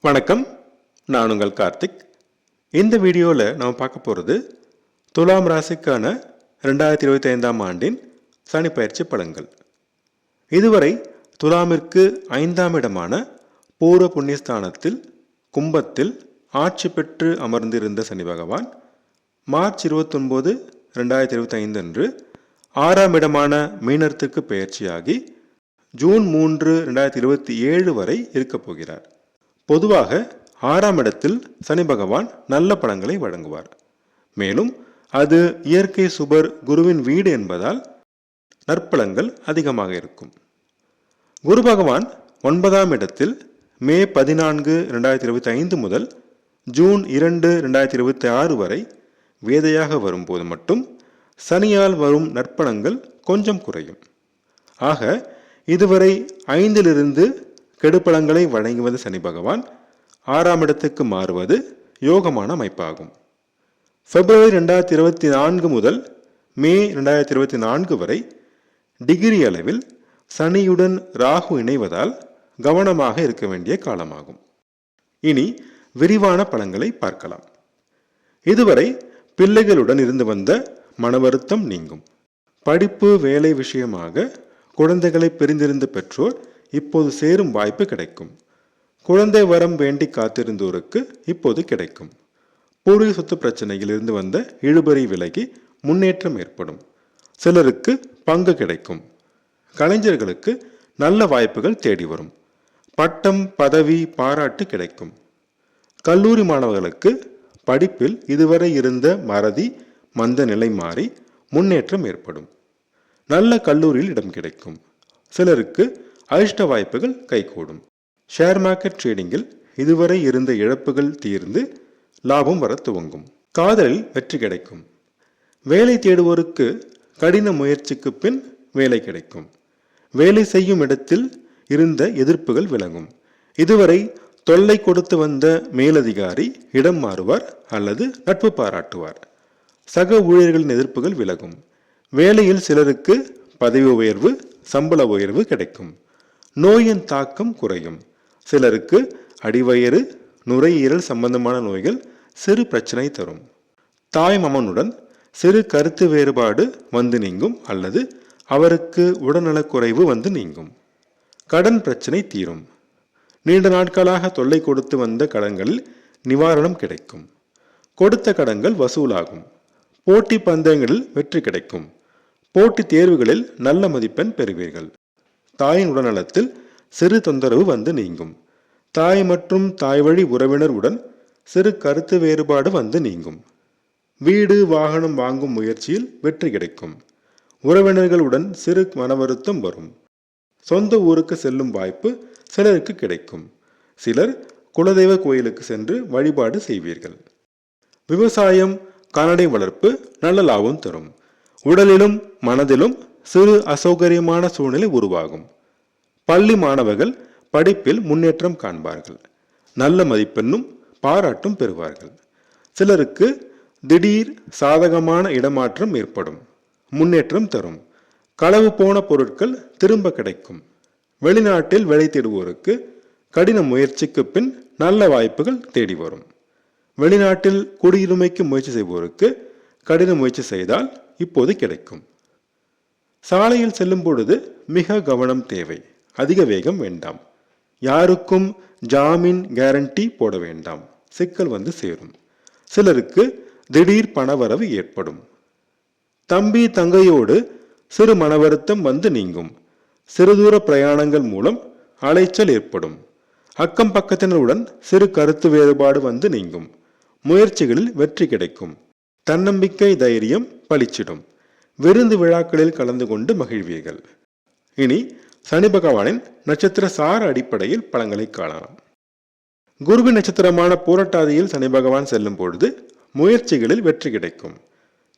வணக்கம், நான் உங்கள் கார்த்திக். இந்த வீடியோவில் நம்ம பார்க்க போகிறது துலாம் ராசிக்கான 2025ஆம் ஆண்டின் சனி பயிற்சி பலன்கள். இதுவரை துலாமிற்கு 5ஆம் இடமான பூர்வ புண்ணியஸ்தானத்தில் கும்பத்தில் ஆட்சி பெற்று அமர்ந்திருந்த சனி பகவான் மார்ச் 29, 2025 அன்று 6ஆம் இடமான மீனத்திற்கு பெயர்ச்சியாகி ஜூன் 3, 2027 வரை இருக்கப் போகிறார். பொதுவாக 6ஆம் இடத்தில் சனி பகவான் நல்ல பலன்களை வழங்குவார். மேலும் அது இயற்கை சுபர் குருவின் வீடு என்பதால் நற்பலன்கள் அதிகமாக இருக்கும். குரு பகவான் 9ஆம் இடத்தில் மே 14, 2025 முதல் ஜூன் 2, 2026 வரை வேதையாக வரும்போது மட்டும் சனியால் வரும் நற்பலன்கள் கொஞ்சம் குறையும். ஆக இதுவரை 5லிருந்து கெடுபலன்களை வழங்குவது சனி பகவான் 6ஆம் இடத்துக்கு மாறுவது யோகமான அமைப்பாகும். பிப்ரவரி 2024 முதல் மே 2024 வரை டிகிரி அளவில் சனியுடன் ராகு இணைவதால் கவனமாக இருக்க வேண்டிய காலமாகும். இனி விரிவான பலன்களை பார்க்கலாம். இதுவரை பிள்ளைகளுடன் இருந்து வந்த மன வருத்தம் நீங்கும். படிப்பு வேலை விஷயமாக குழந்தைகளை பிரிந்திருந்த பெற்றோர் இப்போது சேரும் வாய்ப்பு கிடைக்கும். குழந்தை வரம் வேண்டி காத்திருந்தோருக்கு இப்போது கிடைக்கும். பூர்வீக சொத்து பிரச்சனையில் இருந்து வந்த இழுபறி விலகி முன்னேற்றம் ஏற்படும். சிலருக்கு பங்கு கிடைக்கும். கலைஞர்களுக்கு நல்ல வாய்ப்புகள் தேடி வரும். பட்டம் பதவி பாராட்டு கிடைக்கும். கல்லூரி மாணவர்களுக்கு படிப்பில் இதுவரை இருந்த மறதி மந்த நிலை மாறி முன்னேற்றம் ஏற்படும். நல்ல கல்லூரியில் இடம் கிடைக்கும். சிலருக்கு அதிர்ஷ்ட வாய்ப்புகள் கைகூடும். ஷேர் மார்க்கெட் ட்ரேடிங்கில் இதுவரை இருந்த இழப்புகள் தீர்ந்து லாபம் வர துவங்கும். காதலில் வெற்றி கிடைக்கும். வேலை தேடுவோருக்கு கடின முயற்சிக்கு பின் வேலை கிடைக்கும். வேலை செய்யும் இடத்தில் இருந்த எதிர்ப்புகள் விலகும். இதுவரை தொல்லை கொடுத்து வந்த மேலதிகாரி இடம் மாறுவார் அல்லது நட்பு பாராட்டுவார். சக ஊழியர்களின் எதிர்ப்புகள் விலகும். வேலையில் சிலருக்கு பதவி உயர்வு சம்பள உயர்வு கிடைக்கும். நோயின் தாக்கம் குறையும். சிலருக்கு அடிவயிறு நுரையீரல் சம்பந்தமான நோய்கள் சிறு பிரச்சனை தரும். தாய் மாமனுடன் சிறு கருத்து வேறுபாடு வந்து நீங்கும் அல்லது அவருக்கு உடல்நலக்குறைவு வந்து நீங்கும். கடன் பிரச்சனை தீரும். நீண்ட நாட்களாக தொல்லை கொடுத்து வந்த கடன்களில் நிவாரணம் கிடைக்கும். கொடுத்த கடன்கள் வசூலாகும். போட்டி பந்தயங்களில் வெற்றி கிடைக்கும். போட்டித் தேர்வுகளில் நல்ல மதிப்பெண் பெறுவீர்கள். தாயின் உடல்நலத்தில் சிறு தொந்தரவு வந்து நீங்கும். தாய் மற்றும் தாய் வழி உறவினர் உடன் சிறு கருத்து வேறுபாடு வந்து நீங்கும். வீடு வாகனம் வாங்கும் முயற்சியில் வெற்றி கிடைக்கும். உறவினர்களுடன் சிறு மன வருத்தம் வரும். சொந்த ஊருக்கு செல்லும் வாய்ப்பு சிலருக்கு கிடைக்கும். சிலர் குலதெய்வ கோயிலுக்கு சென்று வழிபாடு செய்வீர்கள். விவசாயம் கால்நடை வளர்ப்பு நல்ல லாபம் தரும். உடலிலும் மனதிலும் சிறு அசௌகரியமான சூழ்நிலை உருவாகும். பள்ளி மாணவர்கள் படிப்பில் முன்னேற்றம் காண்பார்கள். நல்ல மதிப்பெண்ணும் பாராட்டும் பெறுவார்கள். சிலருக்கு திடீர் சாதகமான இடமாற்றம் ஏற்படும். முன்னேற்றம் தரும். களவு போன பொருட்கள் திரும்ப கிடைக்கும். வெளிநாட்டில் வேலை தேடுவோருக்கு கடின முயற்சிக்கு பின் நல்ல வாய்ப்புகள் தேடி வரும். வெளிநாட்டில் குடியுரிமைக்கு முயற்சி செய்வோருக்கு கடின முயற்சி செய்தால் இப்போது கிடைக்கும். சாலையில் செல்லும் பொழுது மிக கவனம் தேவை. அதிக வேகம் வேண்டாம். யாருக்கும் ஜாமீன் கேரண்டி போட வேண்டாம். சிக்கல் வந்து சேரும். சிலருக்கு திடீர் பணவரவு ஏற்படும். தம்பி தங்கையோடு சிறு மனவருத்தம் வந்து நீங்கும். சிறுதூர பிரயாணங்கள் மூலம் அலைச்சல் ஏற்படும். அக்கம் பக்கத்தினருடன் சிறு கருத்து வேறுபாடு வந்து நீங்கும். முயற்சிகளில் வெற்றி கிடைக்கும். தன்னம்பிக்கை தைரியம் பளிச்சிடும். விருந்து விழாக்களில் கலந்து கொண்டு மகிழ்வீர்கள். இனி சனி பகவானின் நட்சத்திர சார அடிப்படையில் பலன்களை காணலாம். குருவின் நட்சத்திரமான பூரட்டாதியில் சனி பகவான் செல்லும் பொழுது முயற்சிகளில் வெற்றி கிடைக்கும்.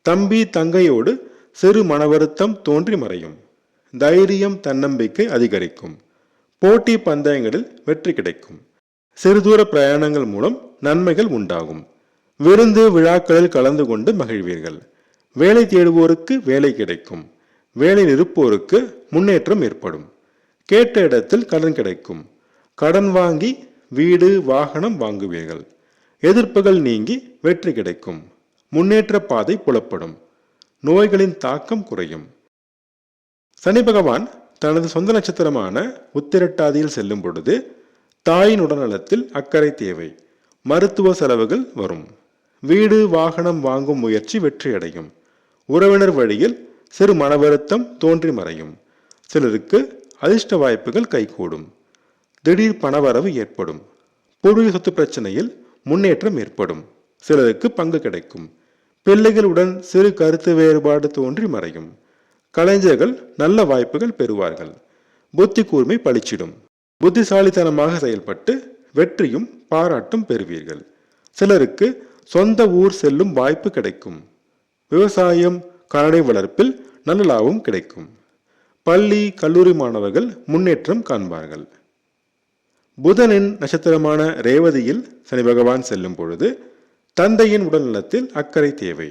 தம்பி தங்கையோடு சிறு மனவருத்தம் தோன்றி மறையும். தைரியம் தன்னம்பிக்கை அதிகரிக்கும். போட்டி பந்தயங்களில் வெற்றி கிடைக்கும். சிறுதூர பிரயாணங்கள் மூலம் நன்மைகள் உண்டாகும். விருந்து விழாக்களில் கலந்து கொண்டு மகிழ்வீர்கள். வேலை தேடுவோருக்கு வேலை கிடைக்கும். வேலையில் இருப்போருக்கு முன்னேற்றம் ஏற்படும். கேட்ட இடத்தில் கடன் கிடைக்கும். கடன் வாங்கி வீடு வாகனம் வாங்குவீர்கள். எதிர்ப்புகள் நீங்கி வெற்றி கிடைக்கும். முன்னேற்ற பாதை புலப்படும். நோய்களின் தாக்கம் குறையும். சனி பகவான் தனது சொந்த நட்சத்திரமான உத்திரட்டாதியில் செல்லும் பொழுது தாயின் உடல்நலத்தில் அக்கறை தேவை. மருத்துவ செலவுகள் வரும். வீடு வாகனம் வாங்கும் முயற்சி வெற்றியடையும். உறவினர் வழியில் சிறு மன வருத்தம் தோன்றி மறையும். சிலருக்கு அதிர்ஷ்ட வாய்ப்புகள் கைகூடும். திடீர் பணவரவு ஏற்படும். பூர்வீக சொத்து பிரச்சனையில் முன்னேற்றம் ஏற்படும். சிலருக்கு பங்கு கிடைக்கும். பிள்ளைகளுடன் சிறு கருத்து வேறுபாடு தோன்றி மறையும். கலைஞர்கள் நல்ல வாய்ப்புகள் பெறுவார்கள். புத்தி கூர்மை பளிச்சிடும். புத்திசாலித்தனமாக செயல்பட்டு வெற்றியும் பாராட்டும் பெறுவீர்கள். சிலருக்கு சொந்த ஊர் செல்லும் வாய்ப்பு கிடைக்கும். விவசாயம் கால்நடை வளர்ப்பில் நல்ல லாபம் கிடைக்கும். பள்ளி கல்லூரி மாணவர்கள் முன்னேற்றம் காண்பார்கள். புதனின் நட்சத்திரமான ரேவதியில் சனி பகவான் செல்லும் பொழுது தந்தையின் உடல்நலத்தில் அக்கறை தேவை.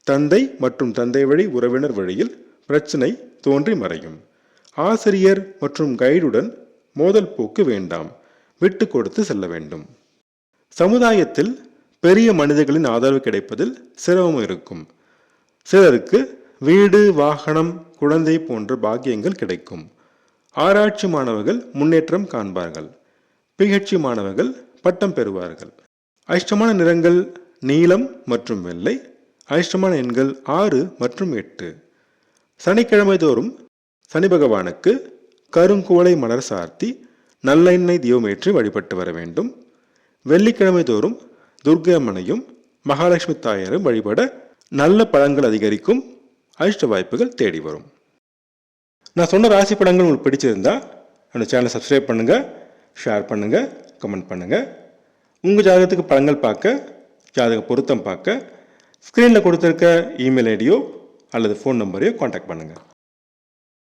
தந்தை மற்றும் தந்தை வழி உறவினர் வழியில் பிரச்சனை தோன்றி மறையும். ஆசிரியர் மற்றும் கைடுடன் மோதல் போக்கு வேண்டாம். விட்டு கொடுத்து செல்ல வேண்டும். சமுதாயத்தில் பெரிய மனிதர்களின் ஆதரவு கிடைப்பதில் சிரமம் இருக்கும். சிலருக்கு வீடு வாகனம் குழந்தை போன்ற பாக்கியங்கள் கிடைக்கும். ஆராய்ச்சி மாணவர்கள் முன்னேற்றம் காண்பார்கள். PhD மாணவர்கள் பட்டம் பெறுவார்கள். அதிர்ஷ்டமான நிறங்கள் நீலம் மற்றும் வெள்ளை. அதிர்ஷ்டமான எண்கள் 6 மற்றும் 8. சனிக்கிழமை தோறும் சனி பகவானுக்கு கருங்குவளை மலர் சார்த்தி நல்லெண்ணெய் தீபமேற்றி வழிபட்டு வர வேண்டும். வெள்ளிக்கிழமை தோறும் துர்க்கை அம்மனையும் மகாலட்சுமி தாயாரும் வழிபட நல்ல பலன்கள் அதிகரிக்கும். அதிர்ஷ்ட வாய்ப்புகள் தேடி வரும். நான் சொன்ன ராசி படங்கள் உங்களுக்கு பிடிச்சிருந்தா அந்த சேனலை சப்ஸ்கிரைப் பண்ணுங்கள், ஷேர் பண்ணுங்கள், கமெண்ட் பண்ணுங்கள். உங்கள் ஜாதகத்துக்கு பலன்கள் பார்க்க, ஜாதக பொருத்தம் பார்க்க ஸ்க்ரீனில் கொடுத்துருக்க இமெயில் ஐடியோ அல்லது ஃபோன் நம்பரையோ காண்டாக்ட் பண்ணுங்கள்.